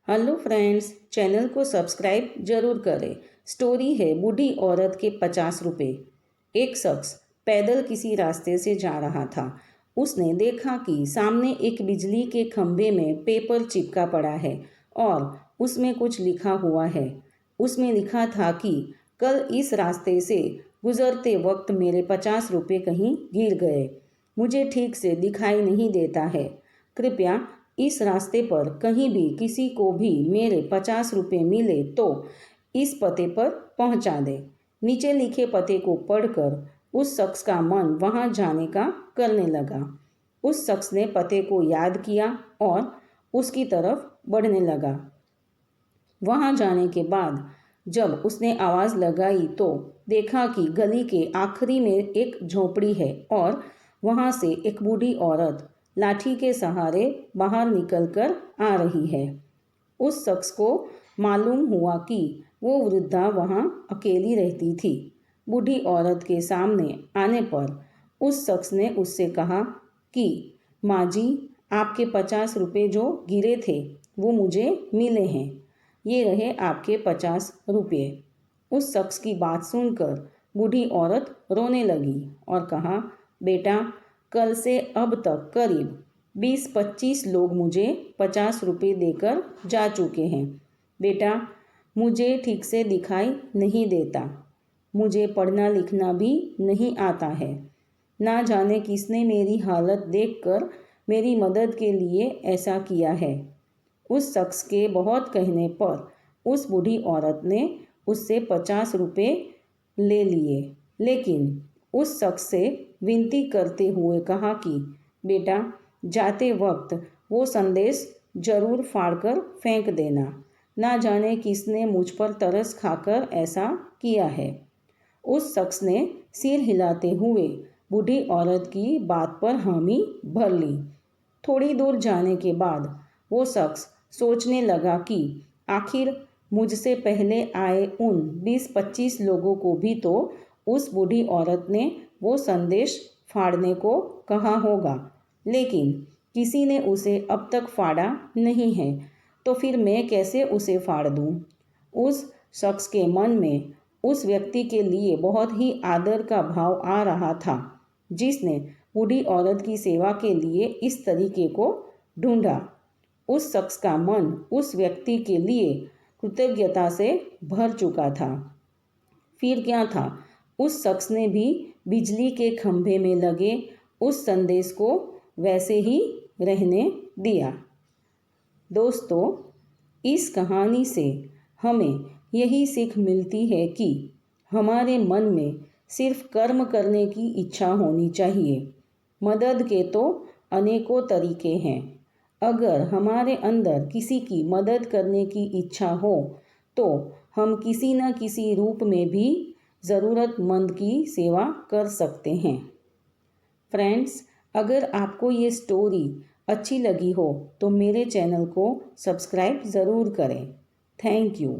Hello friends, channel को subscribe जरूर करें। स्टोरी है बूढ़ी औरत के 50 रुपये। एक शख्स पैदल किसी रास्ते से जा रहा था। उसने देखा कि सामने एक बिजली के खंभे में पेपर चिपका पड़ा है और उसमें कुछ लिखा हुआ है। उसमें लिखा था कि कल इस रास्ते से गुजरते वक्त मेरे 50 रुपये कहीं गिर गए। मुझे ठीक से दिखाई नहीं देता है। कृपया इस रास्ते पर कहीं भी किसी को भी मेरे 50 रुपये मिले तो इस पते पर पहुंचा दे। नीचे लिखे पते को पढ़कर उस शख्स का मन वहां जाने का करने लगा। उस शख्स ने पते को याद किया और उसकी तरफ बढ़ने लगा। वहां जाने के बाद जब उसने आवाज़ लगाई तो देखा कि गली के आखिरी में एक झोपड़ी है और वहां से एक बूढ़ी औरत लाठी के सहारे बाहर निकलकर आ रही है। उस शख्स को मालूम हुआ कि वो वृद्धा वहां अकेली रहती थी। बूढ़ी औरत के सामने आने पर उस शख्स ने उससे कहा कि माँ जी, आपके 50 रुपये जो गिरे थे वो मुझे मिले हैं। ये रहे आपके 50 रुपये। उस शख्स की बात सुनकर बूढ़ी औरत रोने लगी और कहा, बेटा, कल से अब तक करीब 20-25 लोग मुझे 50 रुपये देकर जा चुके हैं। बेटा, मुझे ठीक से दिखाई नहीं देता। मुझे पढ़ना लिखना भी नहीं आता है। ना जाने किसने मेरी हालत देखकर मेरी मदद के लिए ऐसा किया है। उस शख्स के बहुत कहने पर उस बूढ़ी औरत ने उससे 50 रुपये ले लिए, लेकिन उस शख्स से विनती करते हुए कहा कि बेटा, जाते वक्त वो संदेश जरूर फाड़कर फेंक देना। ना जाने किसने मुझ पर तरस खाकर ऐसा किया है। उस शख्स ने सिर हिलाते हुए बूढ़ी औरत की बात पर हामी भर ली। थोड़ी दूर जाने के बाद वो शख्स सोचने लगा कि आखिर मुझसे पहले आए उन 20-25 लोगों को भी तो उस बूढ़ी औरत ने वो संदेश फाड़ने को कहा होगा, लेकिन किसी ने उसे अब तक फाड़ा नहीं है, तो फिर मैं कैसे उसे फाड़ दूं? उस शख्स के मन में उस व्यक्ति के लिए बहुत ही आदर का भाव आ रहा था जिसने बूढ़ी औरत की सेवा के लिए इस तरीके को ढूंढा। उस शख्स का मन उस व्यक्ति के लिए कृतज्ञता से भर चुका था। फिर क्या था, उस शख्स ने भी बिजली के खंभे में लगे उस संदेश को वैसे ही रहने दिया। दोस्तों, इस कहानी से हमें यही सीख मिलती है कि हमारे मन में सिर्फ कर्म करने की इच्छा होनी चाहिए। मदद के तो अनेकों तरीके हैं। अगर हमारे अंदर किसी की मदद करने की इच्छा हो तो हम किसी न किसी रूप में भी ज़रूरतमंद की सेवा कर सकते हैं। फ्रेंड्स, अगर आपको ये स्टोरी अच्छी लगी हो तो मेरे चैनल को सब्सक्राइब ज़रूर करें। Thank you.